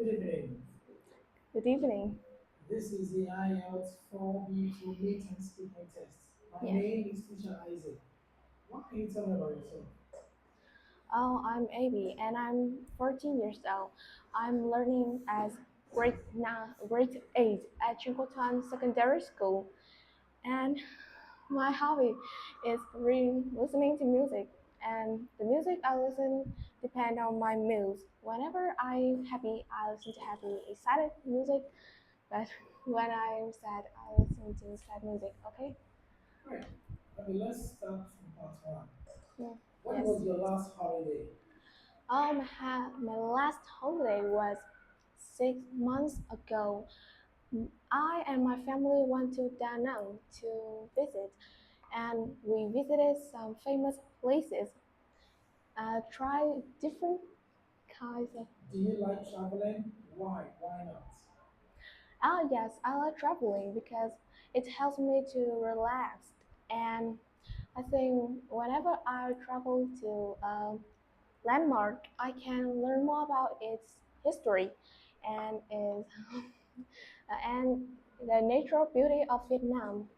Good evening. Good evening. This is the IELTS 4B2 meet and speaking test. My Yeah. name is Teacher Isaac. What can you tell me about yourself? Oh, I'm Abby and I'm 14 years old. I'm learning as grade 8 at Chincotan Secondary School. And my hobby is listening to music. And the music I listen depend on my moods. Whenever I'm happy, I listen to happy, excited music. But when I'm sad, I listen to sad music. Okay? Right. Okay, let's start from part one. Yeah. When Yes. was your last holiday? My last holiday was 6 months ago. I and my family went to Da Nang to visit, and we visited some famous places. Try different kinds of. Do you like traveling? Why? Why not? Ah, yes, I like traveling because it helps me to relax, and I think whenever I travel to a landmark, I can learn more about its history and its and the natural beauty of Vietnam.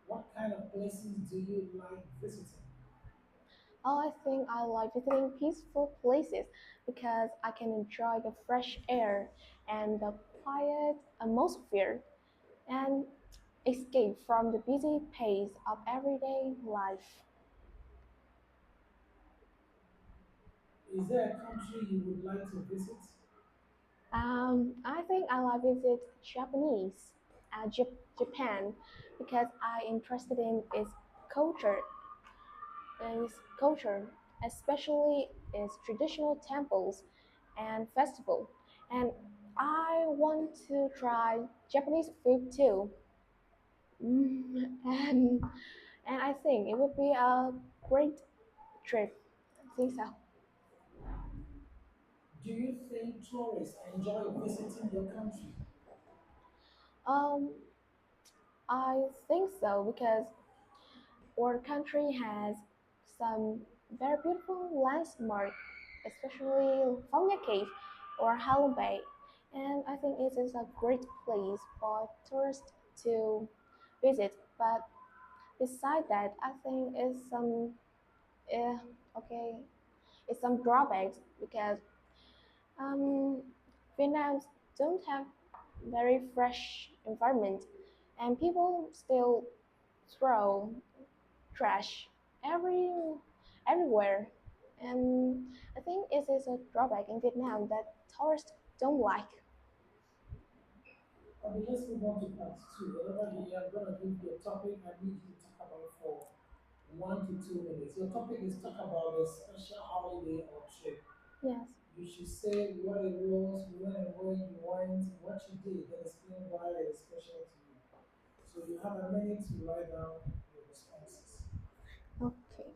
What kind of places do you like visiting? Oh, I think I like visiting peaceful places because I can enjoy the fresh air and the quiet atmosphere and escape from the busy pace of everyday life. Is there a country you would like to visit? I think I like visit Japan, because I interested in culture its culture, especially its traditional temples and festival. And I want to try Japanese food too. And I think it would be a great trip. I think so. Do you think tourists enjoy visiting your country? Um, I think so because our country has some very beautiful landmarks, especially Phong Nha Cave or Halong Bay, and I think it is a great place for tourists to visit. But beside that, I think it's okay, it's some drawbacks because um, Vietnam don't have very fresh environment, and people still throw trash every everywhere. And I think it is a drawback in Vietnam that tourists don't like. Okay, let's move on to part two. Whenever here, I'm going to give you a topic I need you to talk about for 1 to 2 minutes. Your topic is talk about a special holiday or trip. Yes. You should say what it was, when and where you went, what you did, then explain why it is special to you. So you have a minute to write down your responses. Okay.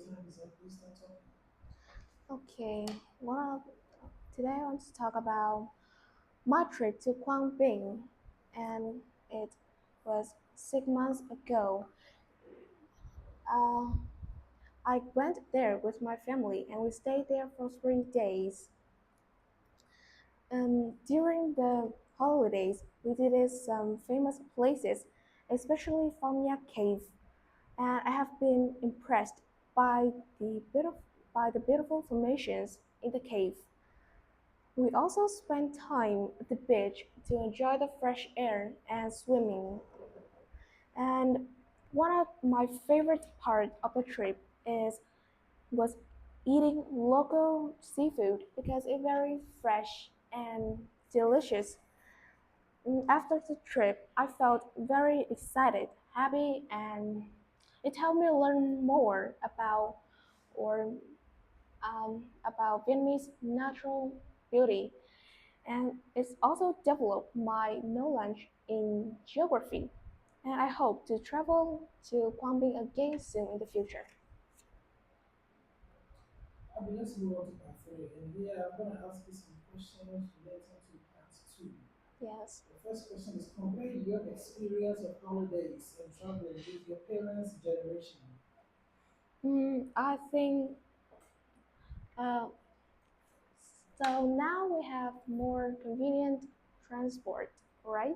your time is up. Please start talking. Okay, well, today I want to talk about my trip to Bing, and it was 6 months ago. Uh, I went there with my family, and we stayed there for 3 days. During the holidays, we visited some famous places, especially Famia Cave, and I have been impressed by the beautiful by the beautiful formations in the cave. We also spent time at the beach to enjoy the fresh air and swimming. And one of my favorite parts of the trip is was eating local seafood because it's very fresh and delicious. After the trip, I felt very excited, happy, and it helped me learn more or about Vietnamese natural beauty, and it's also developed my knowledge in geography. And I hope to travel to Quang Binh again soon in the future. Let's move on to part three. And here I'm going to ask you some questions related to part two. Yes. The first question is compare your experience of holidays and traveling with your parents' generation. I think uh, so. Now we have more convenient transport, right?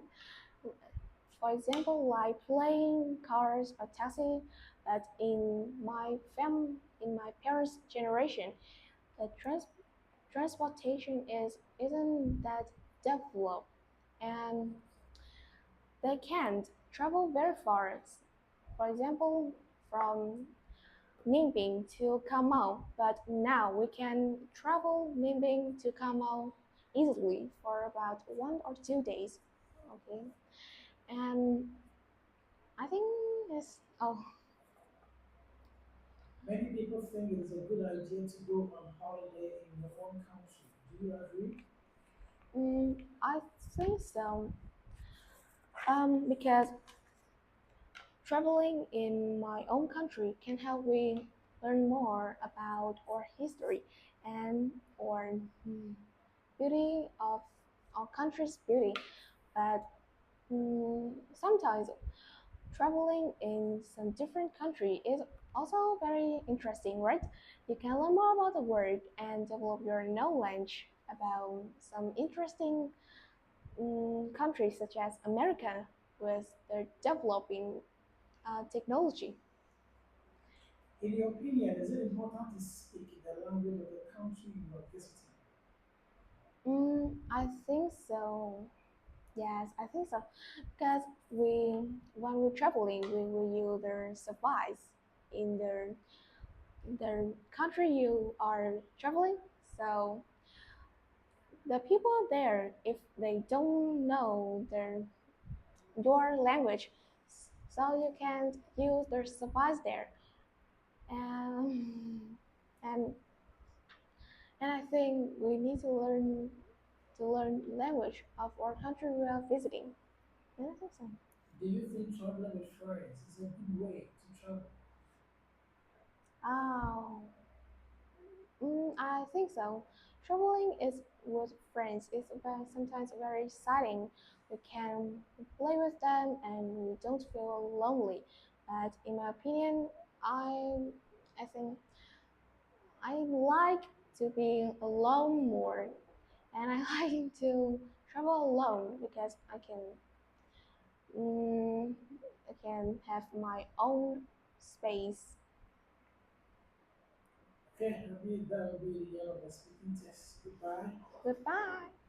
For example, like plane, cars, or taxi. But in my parents' generation, the transportation isn't that developed, and they can't travel very far. For example, from Ninh to Cà Mau, but now we can travel Ninh to Cà Mau easily for about 1 or 2 days. Okay, and I think it's Many people think it is a good idea to go on holiday in your own country. Do you agree? I think so. Because traveling in my own country can help me learn more about our history and our beauty of our country's beauty. But sometimes traveling in some different country is also very interesting, right? You can learn more about the world and develop your knowledge about some interesting countries such as America with their developing technology. In your opinion, is it important to speak the language of the country you are visiting? I think so. Yes, I think so. Because when we're traveling, we will use their supplies in their country you are traveling. So the people there, if they don't know your language, so you can use their supplies there. And and and I think we need to learn language of our country we are visiting. And I think so. Do you think traveling with friends is a good way to travel? Oh, I think so. Traveling is with friends is sometimes very exciting. We can play with them and we don't feel lonely. But in my opinion, I think I like to be alone more, and I like to travel alone because mm, I can have my own space. Okay, I mean that will be the end of the speaking test. Goodbye. Goodbye.